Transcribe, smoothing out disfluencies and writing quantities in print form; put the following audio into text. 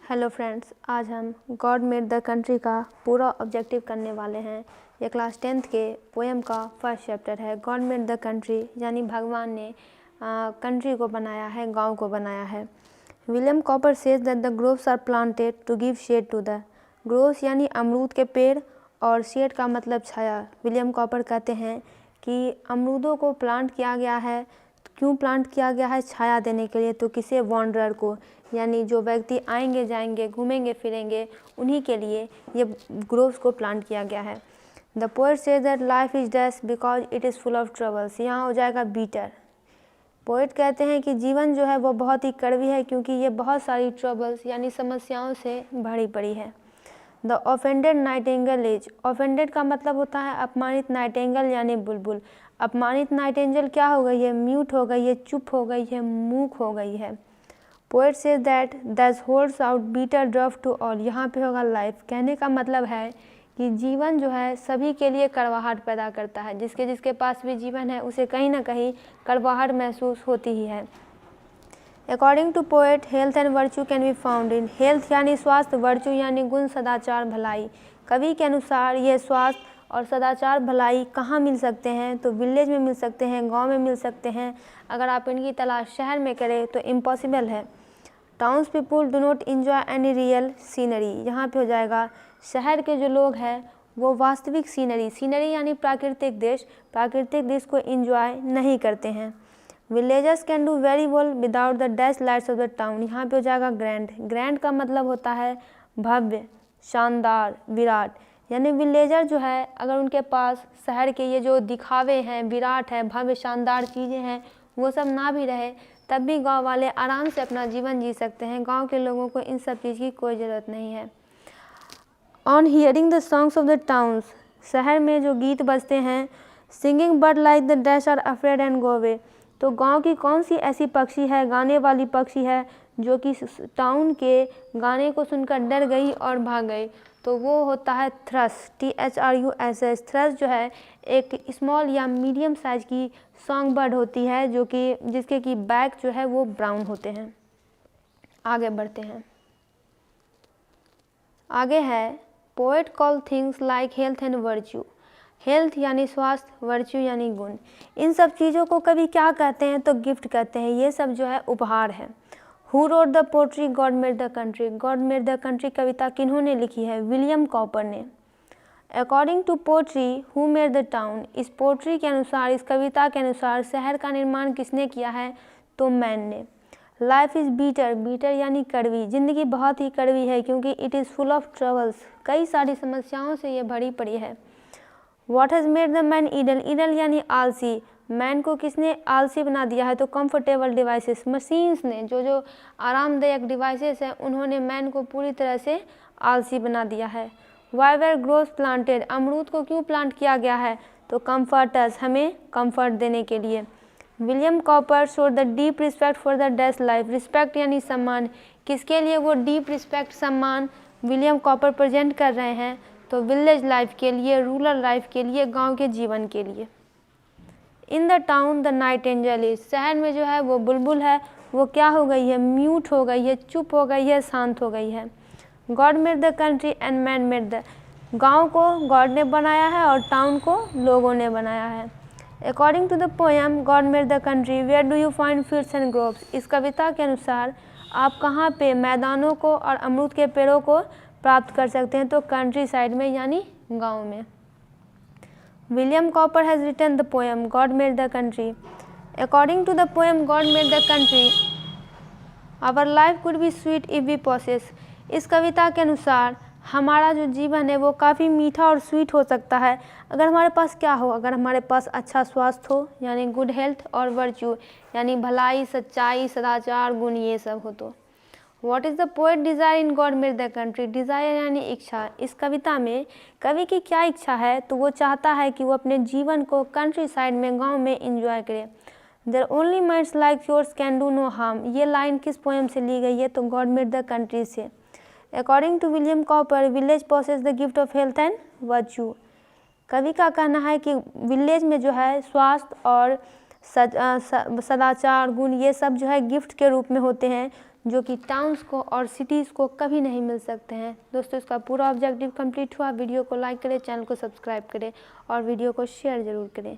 Hello friends, आज हम God made the country का पूरा ऑब्जेक्टिव करने वाले हैं। ये क्लास 10th के पोएम का फर्स्ट चैप्टर है। गॉड मेड द कंट्री यानी भगवान ने कंट्री को बनाया है, गांव को बनाया है। William Cowper says that the groves are planted to give shade to the groves यानी अमरूद के पेड़, और शेड का मतलब छाया। विलियम कॉपर कहते हैं कि अमरूदों को प्लांट किया गया है। क्यों प्लांट किया गया है? छाया देने के लिए। तो किसे? वॉन्डरर को, यानी जो व्यक्ति आएंगे जाएंगे, घूमेंगे फिरेंगे, उन्हीं के लिए ये ग्रोव्स को प्लांट किया गया है। The poet says that life is dash because it is full of troubles. यहाँ हो जाएगा बीटर। पोएट कहते हैं कि जीवन जो है वो बहुत ही कड़वी है, क्योंकि ये बहुत सारी ट्रबल्स यानी समस्याओं से भरी पड़ी है। The offended Nightingale is, offended का मतलब होता है अपमानित, नाइटिंगेल यानी बुलबुल। अपमानित नाइटिंगेल क्या हो गई है? म्यूट हो गई है, चुप हो गई है, मूक हो गई है। Poet says that that holds out bitter draught to all. यहाँ पे होगा लाइफ। कहने का मतलब है कि जीवन जो है सभी के लिए कड़वाहट पैदा करता है। जिसके जिसके पास भी जीवन है उसे कहीं ना कहीं कड़वाहट महसूस होती ही है। According to poet health and virtue can be found in, health यानी स्वास्थ्य, वर्च्यू यानी गुण, सदाचार, भलाई। कवि के अनुसार ये स्वास्थ्य और सदाचार, भलाई कहाँ मिल सकते हैं? तो विलेज में मिल सकते हैं, गांव में मिल सकते हैं। अगर आप इनकी तलाश शहर में करें तो इम्पॉसिबल है। Towns people do not enjoy any real scenery. यहाँ पे हो जाएगा शहर के जो लोग हैं वो वास्तविक सीनरी, सीनरी यानी प्राकृतिक दृश्य, प्राकृतिक दृश्य को इंजॉय नहीं करते हैं। Villagers can do very well without the dash lights off the town. यहाँ पे हो जाएगा ग्रैंड। ग्रैंड का मतलब होता है भव्य, शानदार, विराट। यानी विलेजर जो है अगर उनके पास शहर के ये जो दिखावे हैं, विराट है, भव्य शानदार चीज़ें हैं, वो सब ना भी रहे तब भी गांव वाले आराम से अपना जीवन जी सकते हैं। गांव के लोगों को इन सब चीज़ की कोई ज़रूरत नहीं है। On hearing the songs of the towns, शहर में जो गीत बजते हैं, singing bird like the dash are afraid and go away. तो गांव की कौन सी ऐसी पक्षी है, गाने वाली पक्षी है, जो कि टाउन के गाने को सुनकर डर गई और भाग गई? तो वो होता है थ्रस, THRUSS। थ्रस जो है एक स्मॉल या मीडियम साइज की सॉन्ग बर्ड होती है, जो कि जिसके की बैक जो है वो ब्राउन होते हैं। आगे बढ़ते हैं। आगे है poet call things like health and virtue. Health यानी स्वास्थ्य, वर्च्यू यानी गुण। इन सब चीज़ों को कभी क्या कहते हैं? तो गिफ्ट कहते हैं। ये सब जो है उपहार है। Who wrote the poetry God made the country. God made the country कविता किन्होंने लिखी है? विलियम कॉपर ने। According to poetry who made the town. इस पोट्री के अनुसार, इस कविता के अनुसार शहर का निर्माण किसने किया है? तो मैन ने। लाइफ इज़ बीटर, बीटर यानी कड़वी। ज़िंदगी बहुत ही कड़वी है, क्योंकि it is full of troubles, कई सारी समस्याओं से ये भरी पड़ी है। What has made the man idle? Idle यानी आलसी। मैन को किसने आलसी बना दिया है? तो कंफर्टेबल डिवाइसेस, मशीन्स ने, जो जो आरामदायक डिवाइसेस हैं, उन्होंने मैन को पूरी तरह से आलसी बना दिया है। Why were growers planted? अमरूद को क्यों प्लांट किया गया है? तो comforters, हमें कंफर्ट देने के लिए। William copper showed the deep respect for the dash life। Respect यानी सम्मान। किसके लिए वो डीप रिस्पेक्ट, सम्मान विलियम कॉपर प्रेजेंट कर रहे हैं? तो विलेज लाइफ के लिए, रूरल लाइफ के लिए, गांव के जीवन के लिए। In the town the Nightingale is. शहर में जो है वो बुलबुल है, वो क्या हो गई है? म्यूट हो गई है, चुप हो गई है, शांत हो गई है। God made the country and man made the. गांव को गॉड ने बनाया है और टाउन को लोगों ने बनाया है। According to the poem God made the country where do you find fields and groves. इस कविता के अनुसार आप कहाँ पे मैदानों को और अमरूद के पेड़ों को प्राप्त कर सकते हैं? तो कंट्री साइड में, यानी गांव में। William Cowper has written the poem God made the country. According to the poem God made the country our life could be sweet if we possess. इस कविता के अनुसार हमारा जो जीवन है वो काफ़ी मीठा और स्वीट हो सकता है अगर हमारे पास क्या हो? अगर हमारे पास अच्छा स्वास्थ्य हो, यानी गुड हेल्थ, और वर्च्यू यानी भलाई, सच्चाई, सदाचार, गुण, ये सब हो तो। What is the poet desire in God made the country? Desire यानी इच्छा। इस कविता में कवि की क्या इच्छा है? तो वो चाहता है कि वो अपने जीवन को कंट्री साइड में, गांव में इंजॉय करे। Their only minds like yours can do no harm। ये लाइन किस पोएम से ली गई है? तो गॉड मेड द कंट्री से। According to William Cowper, village possess the gift of health and virtue। कवि का कहना है कि विलेज में जो है स्वास्थ्य और सदाचार, गुण, ये सब जो है गिफ्ट के रूप में होते हैं। जो कि टाउन्स को और सिटीज़ को कभी नहीं मिल सकते हैं। दोस्तों, इसका पूरा ऑब्जेक्टिव कंप्लीट हुआ। वीडियो को लाइक करें, चैनल को सब्सक्राइब करें और वीडियो को शेयर ज़रूर करें।